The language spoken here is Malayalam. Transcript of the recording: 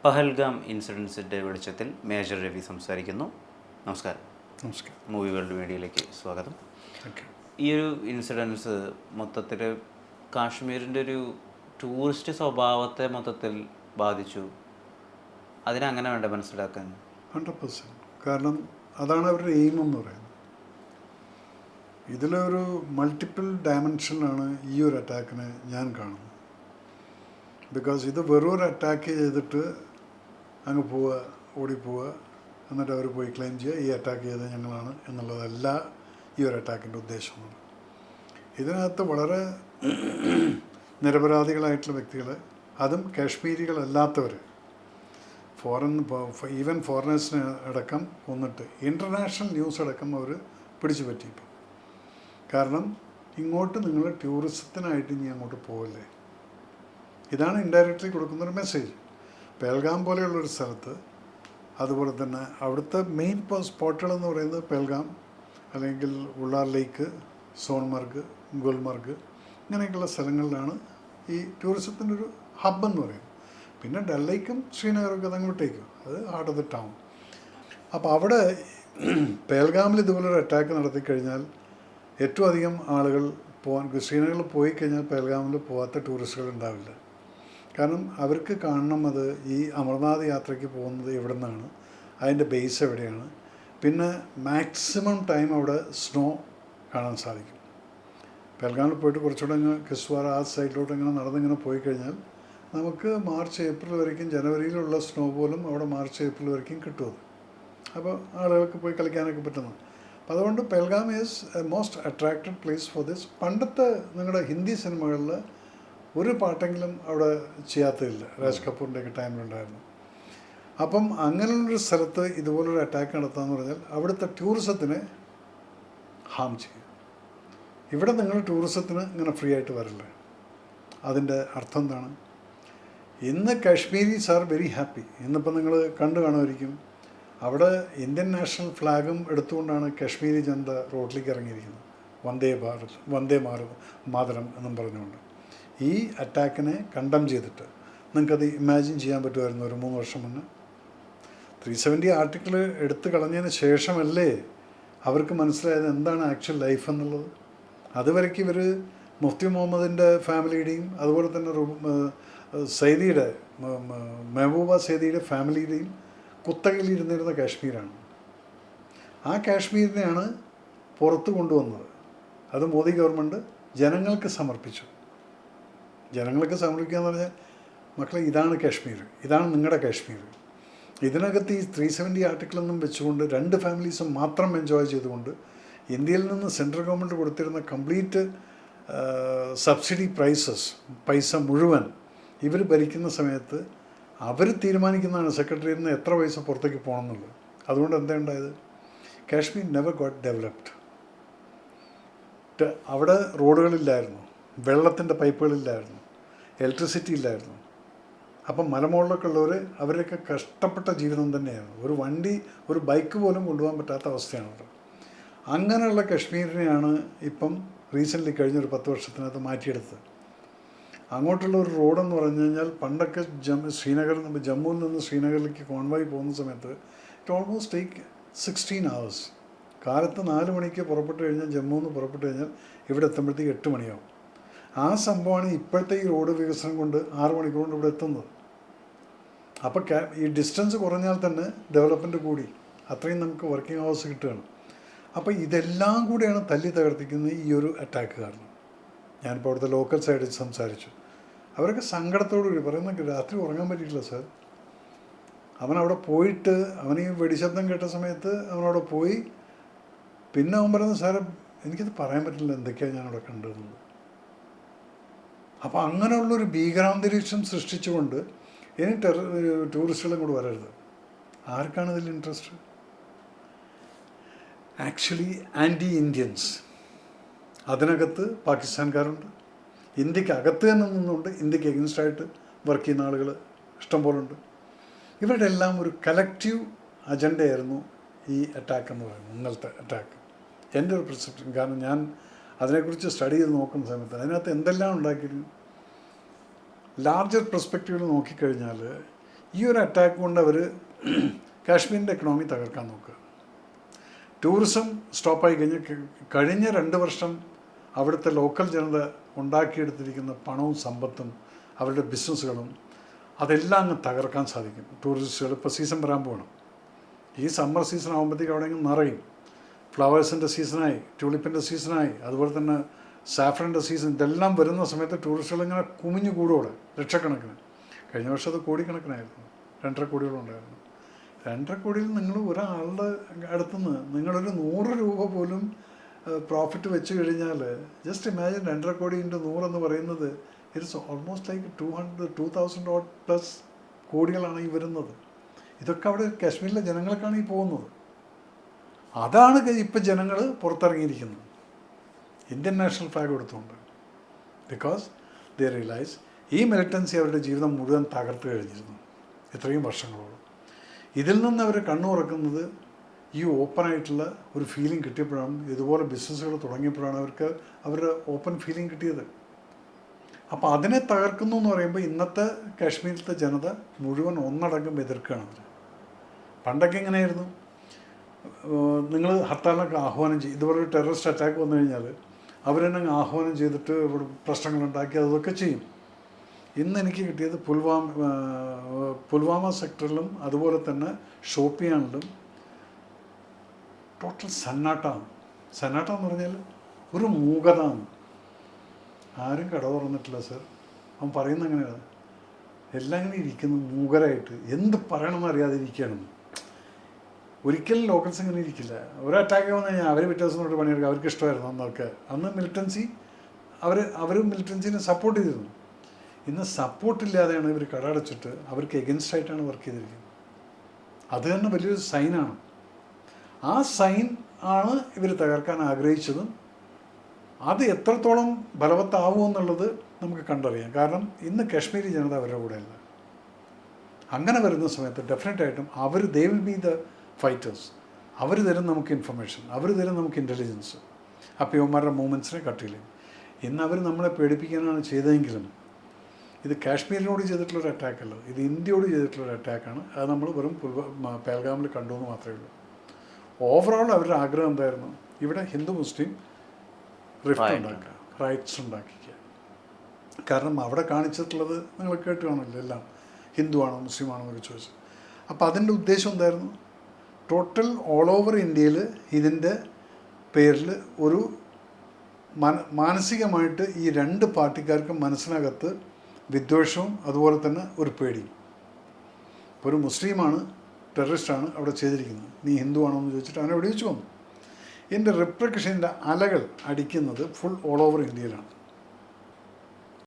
പഹൽഗാം ഇൻസിഡൻസിൻ്റെ വെളിച്ചത്തിൽ മേജർ രവി സംസാരിക്കുന്നു. നമസ്കാരം. നമസ്കാരം. മൂവി വേൾഡ് മീഡിയയിലേക്ക് സ്വാഗതം. ഓക്കെ. ഈ ഒരു ഇൻസിഡൻസ് മൊത്തത്തിൽ കാശ്മീരിൻ്റെ ഒരു ടൂറിസ്റ്റ് സ്വഭാവത്തെ മൊത്തത്തിൽ ബാധിച്ചു. അതിനങ്ങനെ വേണ്ട മനസ്സിലാക്കാൻ 100%. കാരണം അതാണ് അവരുടെ എയിം എന്ന് പറയുന്നത്. ഇതിലൊരു മൾട്ടിപ്പിൾ ഡയമെൻഷനിലാണ് ഈ ഒരു അറ്റാക്കിനെ ഞാൻ കാണുന്നത്. ബിക്കോസ് ഇത് വെറൊരു അറ്റാക്ക് ചെയ്തിട്ട് അങ്ങ് പോവുക, ഓടിപ്പോവുക, എന്നിട്ട് അവർ പോയി ക്ലെയിം ചെയ്യുക ഈ അറ്റാക്ക് ചെയ്തത് ഞങ്ങളാണ് എന്നുള്ളതല്ല ഈ ഒരു അറ്റാക്കിൻ്റെ ഉദ്ദേശമാണ്. ഇതിനകത്ത് വളരെ നിരപരാധികളായിട്ടുള്ള വ്യക്തികൾ, അതും കാശ്മീരികളല്ലാത്തവർ, ഈവൻ ഫോറിനേഴ്സിനെ അടക്കം കൊന്നിട്ട് ഇൻ്റർനാഷണൽ ന്യൂസ് അടക്കം അവർ പിടിച്ചു പറ്റിയിപ്പോൾ. കാരണം ഇങ്ങോട്ട് നിങ്ങൾ ടൂറിസത്തിനായിട്ട് ഇനി അങ്ങോട്ട് പോകല്ലേ, ഇതാണ് ഇൻഡയറക്റ്റ്ലി കൊടുക്കുന്നൊരു മെസ്സേജ്. പെഹൽഗാം പോലെയുള്ളൊരു സ്ഥലത്ത്, അതുപോലെ തന്നെ അവിടുത്തെ മെയിൻ സ്പോട്ടുകളെന്ന് പറയുന്നത് പെഹൽഗാം, അല്ലെങ്കിൽ ഉള്ളാർ ലേക്ക്, സോൺമർഗ്, ഗുൽമർഗ്, ഇങ്ങനെയൊക്കെയുള്ള സ്ഥലങ്ങളിലാണ് ഈ ടൂറിസത്തിൻ്റെ ഒരു ഹബ്ബ് എന്ന് പറയുന്നത്. പിന്നെ ഡൽ ലേക്കും ശ്രീനഗറൊക്കെ അതങ്ങോട്ടേക്കും, അത് ഹാർട്ട് ഓഫ് ദ ടൗൺ. അപ്പോൾ അവിടെ പെഹൽഗാമിൽ ഇതുപോലൊരു അറ്റാക്ക് നടത്തിക്കഴിഞ്ഞാൽ ഏറ്റവും അധികം ആളുകൾ ശ്രീനഗറിൽ പോയി കഴിഞ്ഞാൽ പെഹൽഗാമിൽ പോകാത്ത ടൂറിസ്റ്റുകൾ ഉണ്ടാവില്ല. കാരണം അവർക്ക് കാണണം അത് ഈ അമർനാഥ് യാത്രയ്ക്ക് പോകുന്നത് എവിടെ നിന്നാണ്, അതിൻ്റെ ബേസ് എവിടെയാണ്, പിന്നെ മാക്സിമം ടൈം അവിടെ സ്നോ കാണാൻ സാധിക്കും. പെഹൽഗാമിൽ പോയിട്ട് കുറച്ചുകൂടെ അങ്ങ് കിസ്വാർ ആ സൈഡിലോട്ട് ഇങ്ങനെ നടന്നിങ്ങനെ പോയി കഴിഞ്ഞാൽ നമുക്ക് മാർച്ച് ഏപ്രിൽ വരയ്ക്കും, ജനുവരിയിലുള്ള സ്നോ പോലും അവിടെ മാർച്ച് ഏപ്രിൽ വരയ്ക്കും കിട്ടും. അപ്പോൾ ആളുകൾക്ക് പോയി കളിക്കാനൊക്കെ പറ്റുന്നത്. അപ്പോൾ അതുകൊണ്ട് Pahalgam is A most attracted place for this. പണ്ടത്തെ നിങ്ങളുടെ ഹിന്ദി സിനിമകളിൽ ഒരു പാട്ടെങ്കിലും അവിടെ ചെയ്യാത്തതില്ല, രാജ് കപൂറിൻ്റെയൊക്കെ ടൈമിലുണ്ടായിരുന്നു. അപ്പം അങ്ങനെയുള്ളൊരു സ്ഥലത്ത് ഇതുപോലൊരു അറ്റാക്ക് നടത്താമെന്ന് പറഞ്ഞാൽ അവിടുത്തെ ടൂറിസത്തിനെ ഹാം ചെയ്യും. ഇവിടെ നിങ്ങൾ ടൂറിസത്തിന് ഇങ്ങനെ ഫ്രീ ആയിട്ട് വരില്ല. അതിൻ്റെ അർത്ഥം എന്താണ്? ഇന്ന് കാശ്മീരീസ് ആർ വെരി ഹാപ്പി. ഇന്നിപ്പോൾ നിങ്ങൾ കണ്ടു കാണുമായിരിക്കും, അവിടെ ഇന്ത്യൻ നാഷണൽ ഫ്ലാഗും എടുത്തുകൊണ്ടാണ് കാശ്മീരി ജനത റോഡിലേക്ക് ഇറങ്ങിയിരിക്കുന്നത്. വന്ദേ മാതരം എന്നും പറഞ്ഞുകൊണ്ട് ഈ അറ്റാക്കിനെ കണ്ടം ചെയ്തിട്ട്. നിങ്ങൾക്കത് ഇമാജിൻ ചെയ്യാൻ പറ്റുമായിരുന്നു ഒരു 3 വർഷം മുന്നേ? 370 ആർട്ടിക്കിൾ എടുത്തു കളഞ്ഞതിന് ശേഷമല്ലേ അവർക്ക് മനസ്സിലായത് എന്താണ് ആക്ച്വൽ ലൈഫ് എന്നുള്ളത്. അതുവരയ്ക്ക് ഇവർ മുഫ്തി മുഹമ്മദിൻ്റെ ഫാമിലിയുടെയും അതുപോലെ തന്നെ സൈദിയുടെ മെഹബൂബ സൈദിയുടെ ഫാമിലിയുടെയും കുത്തകയിലിരുന്നിരുന്ന കാശ്മീരാണ്. ആ കാശ്മീരിനെയാണ് പുറത്ത് കൊണ്ടുവന്നത്. അത് മോദി ഗവൺമെൻറ് ജനങ്ങൾക്ക് സമർപ്പിച്ചു. ജനങ്ങൾക്ക് സമർപ്പിക്കുക എന്ന് പറഞ്ഞാൽ, മക്കളെ ഇതാണ് കാശ്മീർ, ഇതാണ് നിങ്ങളുടെ കാശ്മീർ. ഇതിനകത്ത് ഈ 370 ആർട്ടിക്കിളൊന്നും വെച്ചുകൊണ്ട് 2 ഫാമിലീസും മാത്രം എൻജോയ് ചെയ്തുകൊണ്ട് ഇന്ത്യയിൽ നിന്ന് സെൻട്രൽ ഗവൺമെൻറ് കൊടുത്തിരുന്ന കംപ്ലീറ്റ് സബ്സിഡി പൈസ മുഴുവൻ ഇവർ ഭരിക്കുന്ന സമയത്ത് അവർ തീരുമാനിക്കുന്നതാണ് സെക്രട്ടറിയിൽ നിന്ന് എത്ര പൈസ പുറത്തേക്ക് പോകണം എന്നുള്ളത്. അതുകൊണ്ട് എന്താ ഉണ്ടായത്? Kashmir never got developed. അവിടെ റോഡുകളില്ലായിരുന്നു, വെള്ളത്തിൻ്റെ പൈപ്പുകളില്ലായിരുന്നു, ഇലക്ട്രിസിറ്റി ഇല്ലായിരുന്നു. അപ്പം മലമുകളിലൊക്കെ ഉള്ളവർ അവരൊക്കെ കഷ്ടപ്പെട്ട ജീവിതം തന്നെയായിരുന്നു. ഒരു ബൈക്ക് പോലും കൊണ്ടുപോകാൻ പറ്റാത്ത അവസ്ഥയാണ് അവിടെ. അങ്ങനെയുള്ള കാശ്മീരിനെയാണ് ഇപ്പം റീസെൻ്റ്ലി കഴിഞ്ഞൊരു 10 വർഷത്തിനകത്ത് മാറ്റിയെടുത്തത്. അങ്ങോട്ടുള്ള ഒരു റോഡെന്ന് പറഞ്ഞു കഴിഞ്ഞാൽ പണ്ടൊക്കെ ജമ്മുവിൽ നിന്ന് ശ്രീനഗറിലേക്ക് കോൺവോയ് പോകുന്ന സമയത്ത് ഇറ്റ് ഓൾമോസ്റ്റ് ടേക്ക് 16 hours. കാലത്ത് 4 മണിക്ക് പുറപ്പെട്ട് കഴിഞ്ഞാൽ, ജമ്മുവിൽ നിന്ന് പുറപ്പെട്ട് കഴിഞ്ഞാൽ ഇവിടെ എത്തുമ്പോഴത്തേക്ക് 8 മണിയാവും. ആ സംഭവമാണ് ഇപ്പോഴത്തെ ഈ റോഡ് വികസനം കൊണ്ട് 6 മണിക്കൂർ കൊണ്ട് ഇവിടെ എത്തുന്നത്. അപ്പോൾ ഈ ഡിസ്റ്റൻസ് കുറഞ്ഞാൽ തന്നെ ഡെവലപ്മെൻറ്റ് കൂടി, അത്രയും നമുക്ക് വർക്കിംഗ് അവേഴ്സ് കിട്ടുകയാണ്. അപ്പോൾ ഇതെല്ലാം കൂടിയാണ് തല്ലി തകർത്തിക്കുന്നത് ഈ ഒരു അറ്റാക്ക് കാരണം. ഞാനിപ്പോൾ അവിടുത്തെ ലോക്കൽ സൈഡിൽ സംസാരിച്ചു. അവരൊക്കെ സങ്കടത്തോടുകൂടി പറയുന്ന, രാത്രി ഉറങ്ങാൻ പറ്റിയിട്ടില്ല സാർ. അവനവിടെ പോയിട്ട് അവൻ ഈ വെടിശബ്ദം കേട്ട സമയത്ത് അവനവിടെ പോയി. പിന്നെ അവൻ പറയുന്നത്, സാറേ എനിക്കത് പറയാൻ പറ്റില്ല എന്തൊക്കെയാണ് ഞാനവിടെ കണ്ടതെന്നുള്ളത്. അപ്പോൾ അങ്ങനെയുള്ളൊരു ഭീകരാന്തരീക്ഷം സൃഷ്ടിച്ചുകൊണ്ട് ഇനി ടൂറിസ്റ്റുകളും കൂടെ വരരുത്. ആർക്കാണ് ഇതിൽ ഇൻട്രസ്റ്റ്? ആക്ച്വലി ആൻറ്റി ഇന്ത്യൻസ് അതിനകത്ത് പാകിസ്ഥാൻകാരുണ്ട്, ഇന്ത്യക്ക് അകത്ത് തന്നെ നിന്നുകൊണ്ട് ഇന്ത്യക്ക് എഗൻസ്റ്റായിട്ട് വർക്ക് ചെയ്യുന്ന ആളുകൾ ഇഷ്ടംപോലെ ഉണ്ട്. ഇവരുടെ എല്ലാം ഒരു കലക്റ്റീവ് അജണ്ടയായിരുന്നു ഈ അറ്റാക്ക് എന്ന് പറയുന്നത്, ഇന്നലത്തെ അറ്റാക്ക്. എൻ്റെ ഒരു പെർസെപ്ഷൻ. കാരണം ഞാൻ അതിനെക്കുറിച്ച് സ്റ്റഡി ചെയ്ത് നോക്കുന്ന സമയത്ത് അതിനകത്ത് എന്തെല്ലാം ഉണ്ടാക്കിയിരുന്നു. ലാർജർ പെർസ്പെക്റ്റീവിൽ നോക്കിക്കഴിഞ്ഞാൽ ഈ ഒരു അറ്റാക്ക് കൊണ്ട് അവർ കാശ്മീരിൻ്റെ എക്കണോമി തകർക്കാൻ നോക്കുക. ടൂറിസം സ്റ്റോപ്പായി കഴിഞ്ഞ 2 വർഷം അവിടുത്തെ ലോക്കൽ ജനത ഉണ്ടാക്കിയെടുത്തിരിക്കുന്ന പണവും സമ്പത്തും അവരുടെ ബിസിനസ്സുകളും അതെല്ലാം അങ്ങ് തകർക്കാൻ സാധിക്കും. ടൂറിസ്റ്റുകൾ ഇപ്പോൾ സീസൺ വരാൻ പോകണം. ഈ സമ്മർ സീസൺ ആകുമ്പോഴത്തേക്ക് അവിടെ അങ്ങ് നിറയും. ഫ്ലവേഴ്സിൻ്റെ സീസണായി, ട്യൂലിപ്പിൻ്റെ സീസണായി, അതുപോലെ തന്നെ സാഫ്രൻ്റെ സീസൺ, ഇതെല്ലാം വരുന്ന സമയത്ത് ടൂറിസ്റ്റുകൾ ഇങ്ങനെ കുമിഞ്ഞു കൂടോടെ ലക്ഷക്കണക്കിന്. കഴിഞ്ഞ വർഷം അത് കോടിക്കണക്കിനായിരുന്നു, 2.5 കോടികളുണ്ടായിരുന്നു. 2.5 കോടിയിൽ നിങ്ങൾ ഒരാളുടെ അടുത്തുനിന്ന് നിങ്ങളൊരു 100 രൂപ പോലും പ്രോഫിറ്റ് വെച്ച് കഴിഞ്ഞാൽ, ജസ്റ്റ് ഇമാജിൻ 2.5 കോടി ഇൻറ്റു 100 എന്ന് പറയുന്നത് ഇറ്റ്സ് ഓൾമോസ്റ്റ് ലൈക്ക് 2,000+ കോടികളാണ് ഈ വരുന്നത്. ഇതൊക്കെ അവിടെ കാശ്മീരിലെ ജനങ്ങൾക്കാണ് ഈ പോകുന്നത്. അതാണ് ഇപ്പം ജനങ്ങൾ പുറത്തിറങ്ങിയിരിക്കുന്നത് ഇന്ത്യൻ നാഷണൽ ഫ്ലാഗ് എടുത്തുകൊണ്ട്. ബിക്കോസ് ദേ റിയലൈസ് ഈ മിലിറ്റൻസി അവരുടെ ജീവിതം മുഴുവൻ തകർത്ത് കഴിഞ്ഞിരുന്നു ഇത്രയും വർഷങ്ങളോളം. ഇതിൽ നിന്ന് അവർ കണ്ണുറക്കുന്നത് ഈ ഓപ്പണായിട്ടുള്ള ഒരു ഫീലിംഗ് കിട്ടിയപ്പോഴാണ്, ഇതുപോലെ ബിസിനസ്സുകൾ തുടങ്ങിയപ്പോഴാണ് അവരുടെ ഓപ്പൺ ഫീലിംഗ് കിട്ടിയത്. അപ്പോൾ അതിനെ തകർക്കുന്നു എന്ന് പറയുമ്പോൾ ഇന്നത്തെ കാശ്മീരിലത്തെ ജനത മുഴുവൻ ഒന്നടങ്കം എതിർക്കുകയാണ് അവർ. പണ്ടൊക്കെ എങ്ങനെയായിരുന്നു, നിങ്ങൾ ഹർത്താലിനൊക്കെ ആഹ്വാനം ചെയ്യും, ഇതുപോലെ ഒരു ടെററിസ്റ്റ് അറ്റാക്ക് വന്നു കഴിഞ്ഞാൽ അവരെന്നെ ആഹ്വാനം ചെയ്തിട്ട് ഇവിടെ പ്രശ്നങ്ങളുണ്ടാക്കി അതൊക്കെ ചെയ്യും. ഇന്ന് എനിക്ക് കിട്ടിയത് പുൽവാമ സെക്ടറിലും അതുപോലെ തന്നെ ഷോപ്പിയാനിലും ടോട്ടൽ സന്നാട്ടാണ്. സന്നാട്ട എന്ന് പറഞ്ഞാൽ ഒരു മൂകതാണ്. ആരും കട തുറന്നിട്ടില്ല സർ. അവൻ പറയുന്നത് എങ്ങനെയാണ്, എല്ലാം ഇങ്ങനെ ഇരിക്കുന്നു മൂകരായിട്ട്, എന്ത് പറയണമെന്ന് അറിയാതെ ഇരിക്കുകയാണെന്ന്. ഒരിക്കലും ലോക്കൽസ് ഇങ്ങനെ ഇരിക്കില്ല. ഒരു അറ്റാക്ക് വന്നു കഴിഞ്ഞാൽ അവർ പിറ്റേ ദിവസം തൊട്ട് പണിയെടുക്കുക. അവർക്ക് ഇഷ്ടമായിരുന്നു അന്നൊക്കെ. അന്ന് മിലിറ്റൻസി അവരും മിലിറ്റൻസിനെ സപ്പോർട്ട് ചെയ്തിരുന്നു. ഇന്ന് സപ്പോർട്ടില്ലാതെയാണ് ഇവർ കടടച്ചിട്ട് അവർക്ക് എഗൻസ്റ്റ് ആയിട്ടാണ് വർക്ക് ചെയ്തിരിക്കുന്നത്. അത് തന്നെ വലിയൊരു സൈനാണ്. ആ സൈൻ ആണ് ഇവർ തകർക്കാൻ ആഗ്രഹിച്ചതും. അത് എത്രത്തോളം ബലവത്താവുമെന്നുള്ളത് നമുക്ക് കണ്ടറിയാം. കാരണം ഇന്ന് കാശ്മീരി ജനത അവരുടെ കൂടെയല്ല. അങ്ങനെ വരുന്ന സമയത്ത് ഡെഫിനറ്റായിട്ടും they will be the fighters. അവർ തരും നമുക്ക് ഇൻഫർമേഷൻ, അവർ തരും നമുക്ക് ഇൻ്റലിജൻസ്. അപ്പോൾ യുവന്മാരുടെ മൂവ്മെൻറ്റ്സിനെ കട്ട് ചെയ്യും. ഇന്ന് അവർ നമ്മളെ പേടിപ്പിക്കാനാണ് ചെയ്തതെങ്കിലും ഇത് കാശ്മീരിനോട് ചെയ്തിട്ടുള്ളൊരു അറ്റാക്കല്ല, ഇത് ഇന്ത്യയോട് ചെയ്തിട്ടുള്ളൊരു അറ്റാക്കാണ്. അത് നമ്മൾ വെറും പേൽഗാമിൽ കണ്ടു എന്ന് മാത്രമേ ഉള്ളൂ. ഓവറോൾ അവരുടെ ആഗ്രഹം എന്തായിരുന്നു, ഇവിടെ ഹിന്ദു മുസ്ലിം റിഫ്റ്റ് ഉണ്ടാക്കുക, റൈറ്റ്സ് ഉണ്ടാക്കിക്കുക. കാരണം അവിടെ കാണിച്ചിട്ടുള്ളത് നിങ്ങൾ കേട്ട് കാണില്ല, എല്ലാം ഹിന്ദു ആണോ മുസ്ലിം ആണോ എന്നൊക്കെ ചോദിച്ചു. അപ്പോൾ അതിൻ്റെ ഉദ്ദേശം എന്തായിരുന്നു, ടോട്ടൽ ഓൾ ഓവർ ഇന്ത്യയിൽ ഇതിൻ്റെ പേരിൽ ഒരു മാനസികമായിട്ട് ഈ 2 പാർട്ടിക്കാർക്കും മനസ്സിനകത്ത് വിദ്വേഷവും അതുപോലെ തന്നെ ഒരു പേടിയും. ഒരു മുസ്ലിമാണ് ടെററിസ്റ്റാണ് അവിടെ ചെയ്തിരിക്കുന്നത്, നീ ഹിന്ദു ആണോ എന്ന് ചോദിച്ചിട്ട് അവനെ വെടിവെച്ച് വന്നു. ഇതിൻ്റെ റിപ്രിക്കഷൻ്റെ അലകൾ അടിക്കുന്നത് ഫുൾ ഓൾ ഓവർ ഇന്ത്യയിലാണ്.